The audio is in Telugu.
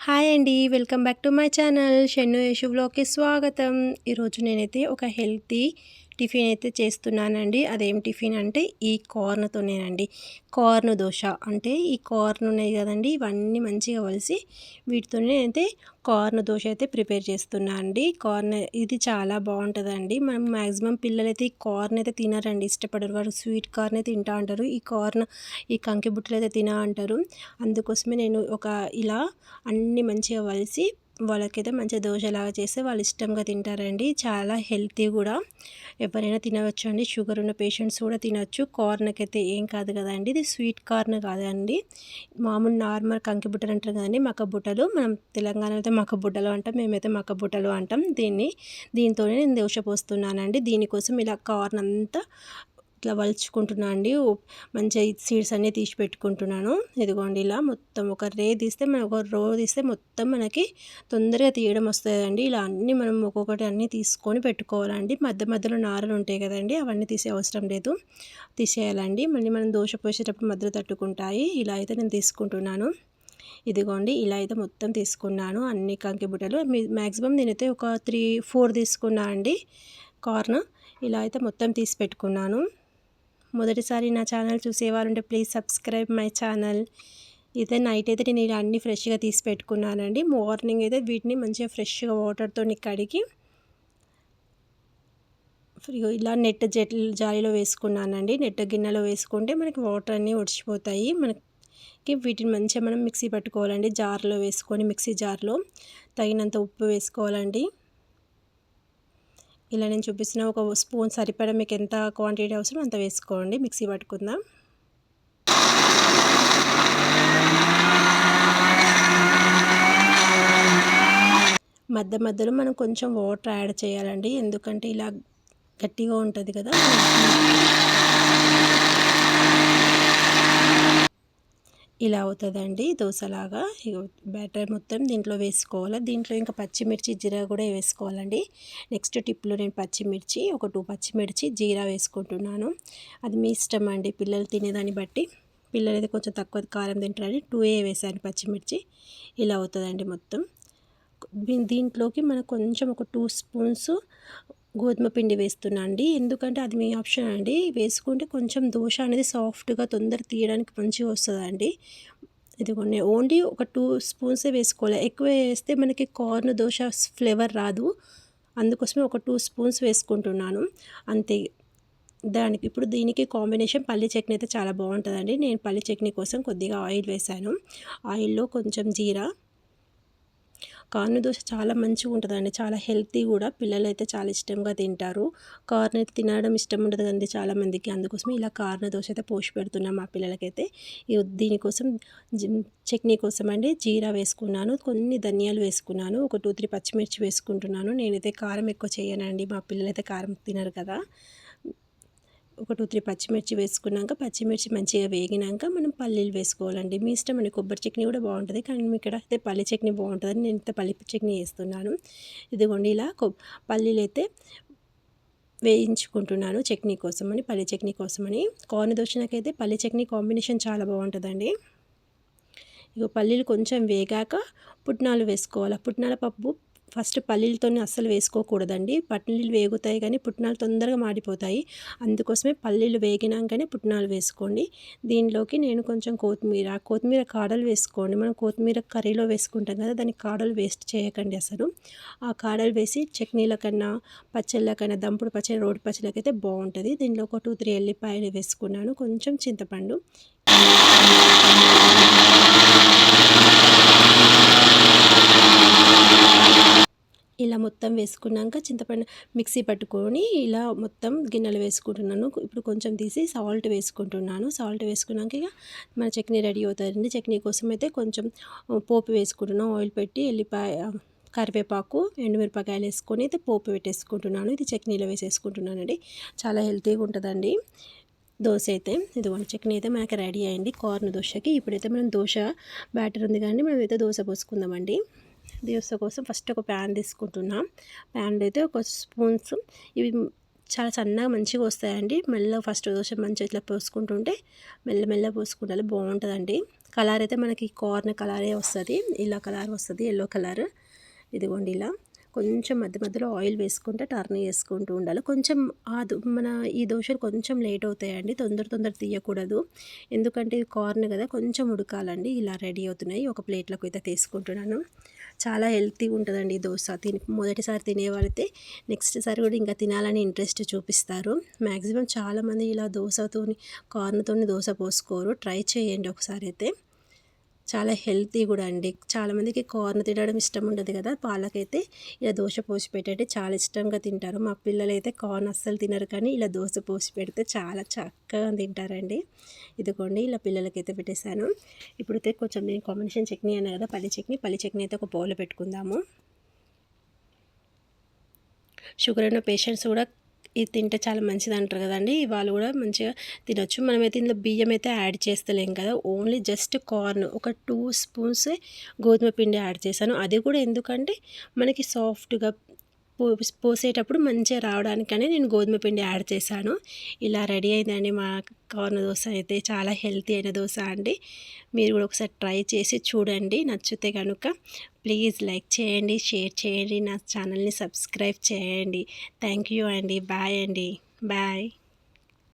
హాయ్ అండి. Welcome back to my channel Shannu Yashu వ్లాగ్‌కి స్వాగతం. ఈరోజు నేనైతే ఒక హెల్తీ టిఫిన్ అయితే చేస్తున్నానండి. అదేం టిఫిన్ అంటే ఈ కార్న్‌తోనేనండి. కార్న్ దోస అంటే ఈ కార్న్ ఉన్నాయి కదండీ! ఇవన్నీ మంచిగా ఒలిసి వీటితోనే అయితే కార్న్ దోస అయితే ప్రిపేర్ చేస్తున్నా అండి. కార్న్ ఇది చాలా బావుంటదండి. మనం మాక్సిమం పిల్లలైతే ఈ కార్న్ అయితే తినరండి, ఇష్టపడరు. వాళ్ళు స్వీట్ కార్నే తింటా అంటారు. ఈ కంకి బుట్టలైతే అంటారు. అందుకోసమే నేను ఇలా అన్నీ మంచిగా వలిసి వాళ్ళకైతే మంచిగా దోశలాగా చేస్తే వాళ్ళు ఇష్టంగా తింటారండి. చాలా హెల్తీ కూడా, ఎవరైనా తినవచ్చు అండి. షుగర్ ఉన్న పేషెంట్స్ కూడా తినచ్చు. కార్న్‌కైతే ఏం కాదు కదండీ! ఇది స్వీట్ కార్న్ కాదండి. మామూలు నార్మల్ కంకి బుట్టలు అంటారు కదండీ! మక్క బుట్టలు. మనం తెలంగాణలో అయితే మక్క బుట్టలు అంటాం. మేమైతే మక్క బుట్టలు అంటాం. దీంతోనే నేను దోశ పోస్తున్నానండి. దీనికోసం ఇలా కార్న్ అంతా ఇట్లా వలుచుకుంటున్నా అండి. మంచిగా సీడ్స్ అన్నీ తీసి పెట్టుకుంటున్నాను. ఇదిగోండి ఇలా మొత్తం ఒక రో తీస్తే మొత్తం మనకి తొందరగా తీయడం వస్తదండి. ఇలా అన్నీ మనం ఒక్కొక్కటి అన్నీ తీసుకొని పెట్టుకోవాలండి. మధ్య మధ్యలో నారలు ఉంటాయి కదండీ! అవన్నీ తీసే అవసరం లేదు. తీసేయాలండి. మళ్ళీ మనం దోశ పోసేటప్పుడు మధ్యలో తట్టుకుంటాయి. ఇలా అయితే నేను తీసుకుంటున్నాను. ఇదిగోండి ఇలా అయితే మొత్తం తీసుకున్నాను అన్ని కంకి బుట్టలు. మ్యాక్సిమం నేనైతే ఒక 4 తీసుకున్నా అండి కార్న్. ఇలా అయితే మొత్తం తీసి పెట్టుకున్నాను. మొదటిసారి నా ఛానల్ చూసేవారుంటే ప్లీజ్ సబ్స్క్రైబ్ మై ఛానల్. అయితే నైట్ అయితే నేను ఇలా అన్నీ ఫ్రెష్గా తీసి పెట్టుకున్నానండి. మార్నింగ్ అయితే వీటిని మంచిగా ఫ్రెష్గా వాటర్తో కడిగి ఇలా జాలీలో వేసుకున్నానండి. నెట్ గిన్నెలో వేసుకుంటే మనకి వాటర్ అన్నీ ఒడిచిపోతాయి. వీటిని మంచిగా మనం మిక్సీ పట్టుకోవాలండి. జార్లో వేసుకొని మిక్సీ జార్లో తగినంత ఉప్పు వేసుకోవాలండి. ఇలా నేను చూపిస్తున్న ఒక స్పూన్ సరిపడా మీకు ఎంత క్వాంటిటీ అవసరం అంత వేసుకోండి. మిక్సీ పట్టుకుందాం. మధ్య మధ్యలో మనం కొంచెం వాటర్ యాడ్ చేయాలండి. ఎందుకంటే ఇలా గట్టిగా ఉంటుంది కదా! ఇలా అవుతుందండి దోశలాగా. బ్యాటర్ మొత్తం దీంట్లో వేసుకోవాలి. దీంట్లో ఇంకా పచ్చిమిర్చి, జీరా కూడా వేసుకోవాలండి. నెక్స్ట్ టిప్లో నేను ఒక 2 పచ్చిమిర్చి, జీరా వేసుకుంటున్నాను. అది మీ ఇష్టం అండి, పిల్లలు తినేదాన్ని బట్టి. పిల్లలైతే కొంచెం తక్కువ కారం తింటారని 2 వేసాను పచ్చిమిర్చి. ఇలా అవుతుందండి మొత్తం. దీంట్లోకి మనకు కొంచెం ఒక 2 స్పూన్స్ గోధుమ పిండి వేస్తున్నా అండి. ఎందుకంటే అది మీ ఆప్షన్ అండి. వేసుకుంటే కొంచెం దోశ అనేది సాఫ్ట్గా తొందర తీయడానికి మంచిగా వస్తుందండి. ఇదిగోండి ఓన్లీ ఒక 2 స్పూన్సే వేసుకోవాలి. ఎక్కువ వేస్తే మనకి కార్న్ దోశ ఫ్లేవర్ రాదు. అందుకోసమే ఒక 2 స్పూన్స్ వేసుకుంటున్నాను అంతే. ఇప్పుడు దీనికి కాంబినేషన్ పల్లి చట్నీ అయితే చాలా బాగుంటుందండి. నేను పల్లి చట్నీ కోసం కొద్దిగా ఆయిల్ వేసాను. ఆయిల్లో కొంచెం జీరా. కార్న్ దోశ చాలా మంచిగా ఉంటుందండి. చాలా హెల్తీ కూడా. పిల్లలైతే చాలా ఇష్టంగా తింటారు. కార్న్ అయితే తినడం ఇష్టం ఉండదు కదండి చాలామందికి. అందుకోసమే ఇలా కార్న్ దోశ అయితే పోసి పెడుతున్నాం మా పిల్లలకైతే. దీనికోసం చట్నీ కోసం అండి జీరా వేసుకున్నాను, కొన్ని ధనియాలు వేసుకున్నాను, ఒక 2, 3 పచ్చిమిర్చి వేసుకుంటున్నాను. నేనైతే కారం ఎక్కువ చేయనండి, మా పిల్లలైతే కారం తినరు కదా. ఒక 2, 3 పచ్చిమిర్చి వేసుకున్నాక, పచ్చిమిర్చి మంచిగా వేగినాక మనం పల్లీలు వేసుకోవాలండి. మీ ఇష్టం అండి. కొబ్బరి చట్నీ కూడా బాగుంటుంది, కానీ ఇక్కడ అయితే పల్లి చట్నీ బాగుంటుందని నేనైతే పల్లి చట్నీ వేస్తున్నాను. ఇదిగోండి ఇలా పల్లీలు అయితే వేయించుకుంటున్నాను చట్నీ కోసమని, పల్లి చట్నీ కోసమని. కార్న్ దోశనకైతే పల్లి చట్నీ కాంబినేషన్ చాలా బాగుంటుందండి. పల్లీలు కొంచెం వేగాక పుట్నాలు వేసుకోవాలి. పుట్నాల పప్పు ఫస్ట్ పల్లీలతోనే అస్సలు వేసుకోకూడదండి. పల్లీలు వేగుతాయి కానీ పుట్నాలు తొందరగా మాడిపోతాయి. అందుకోసమే పల్లీలు వేగినాకనే పుట్నాలు వేసుకోండి. దీనిలోకి నేను కొంచెం కొత్తిమీర కాడలు వేసుకోండి. మనం కొత్తిమీర కర్రీలో వేసుకుంటాం కదా, దాని కాడలు వేస్ట్ చేయకండి అసలు. ఆ కాడలు వేసి చట్నీల కన్నా, పచ్చళ్ళ కన్నా, దంపుడు పచ్చడి, రోటి పచ్చళ్ళకైతే బాగుంటుంది. దీనిలో ఒక 2, 3 ఎల్లిపాయలు వేసుకున్నాను, కొంచెం చింతపండు. ఇలా మొత్తం వేసుకున్నాక చింతపండు మిక్సీ పట్టుకొని ఇలా మొత్తం గిన్నెలో వేసుకుంటున్నాను. ఇప్పుడు కొంచెం తీసి సాల్ట్ వేసుకుంటున్నాను. సాల్ట్ వేసుకున్నాక ఇక మన చట్నీ రెడీ అవుతుందండి. చట్నీ కోసం అయితే కొంచెం పోపు వేసుకుంటున్నాను. ఆయిల్ పెట్టి కరివేపాకు, ఎండుమిరపకాయలు వేసుకొని అయితే పోపు పెట్టేసుకుంటున్నాను. ఇది చట్నీలో వేసేసుకుంటున్నానండి. చాలా హెల్తీగా ఉంటుందండి దోశ అయితే. ఇదిగోండి చట్నీ అయితే మనకి రెడీ అయింది కార్న్ దోశకి. ఇప్పుడైతే మనం దోశ బ్యాటర్ ఉంది కానీ మనమైతే దోశ పోసుకుందామండి. దోశ కోసం ఫస్ట్ ఒక ప్యాన్ తీసుకుంటున్నాం. ప్యాన్లో అయితే ఒక స్పూన్స్ ఇవి చాలా సన్నగా మంచిగా వస్తాయండి. మెల్లగా ఫస్ట్ దోశ మంచిగా ఇట్లా పోసుకుంటుంటే మెల్లమెల్లగా పోసుకుంటే బాగుంటుందండి. కలర్ అయితే మనకి కార్న్ కలరే వస్తుంది, ఇలా కలర్ వస్తుంది, ఎల్లో కలర్. ఇదిగోండి ఇలా కొంచెం మధ్య మధ్యలో ఆయిల్ వేసుకుంటే టర్న్ చేసుకుంటూ ఉండాలి. కొంచెం మన ఈ దోశలు కొంచెం లేట్ అవుతాయండి, తొందర తీయకూడదు. ఎందుకంటే ఇది కార్న్ కదా, కొంచెం ఉడకాలండి. ఇలా రెడీ అవుతున్నాయి, ఒక ప్లేట్లోకి అయితే తీసుకుంటున్నాను. చాలా హెల్తీగా ఉంటుందండి ఈ దోశ. మొదటిసారి తినేవాళ్ళైతే నెక్స్ట్ సారి కూడా ఇంకా తినాలని ఇంట్రెస్ట్ చూపిస్తారు. మ్యాక్సిమం చాలామంది ఇలా కార్న్తోని దోశ పోసుకోరు, ట్రై చేయండి ఒకసారి అయితే. చాలా హెల్తీ కూడా అండి. చాలామందికి కార్న్ తినడం ఇష్టం ఉండదు కదా, వాళ్ళకైతే ఇలా దోశ పోసి పెట్టండి, చాలా ఇష్టంగా తింటారు. మా పిల్లలైతే కార్న్ అస్సలు తినరు, కానీ ఇలా దోశ పోసి పెడితే చాలా చక్కగా తింటారండి. ఇదిగోండి ఇలా పిల్లలకైతే పెట్టేశాను. ఇప్పుడైతే కొంచెం నేను కాంబినేషన్ చట్నీ అన్నా కదా, పల్లి చట్నీ అయితే ఒక బౌల్లో పెట్టుకుందాము. షుగర్ ఉన్న పేషెంట్స్ కూడా ఇది తింటే చాలా మంచిది అంటారు కదండి, వాళ్ళు కూడా మంచిగా తినొచ్చు. మనమైతే ఇందులో బియ్యం అయితే యాడ్ చేస్తలేం కదా, ఓన్లీ జస్ట్ కార్న్ ఒక 2 స్పూన్స్ గోధుమ పిండి యాడ్ చేశాను. అది కూడా ఎందుకంటే మనకి సాఫ్ట్గా పోసేటప్పుడు మంచిగా రావడానికని నేను గోధుమ పిండి యాడ్ చేశాను. ఇలా రెడీ అయిందండి మా కార్న్ దోశ అయితే. చాలా హెల్తీ అయిన దోశ అండి. మీరు కూడా ఒకసారి ట్రై చేసి చూడండి, నచ్చితే కనుక ప్లీజ్ లైక్ చేయండి, షేర్ చేయండి, నా ఛానల్ని సబ్స్క్రైబ్ చేయండి. థ్యాంక్ యూ అండి. బాయ్ అండి. బాయ్.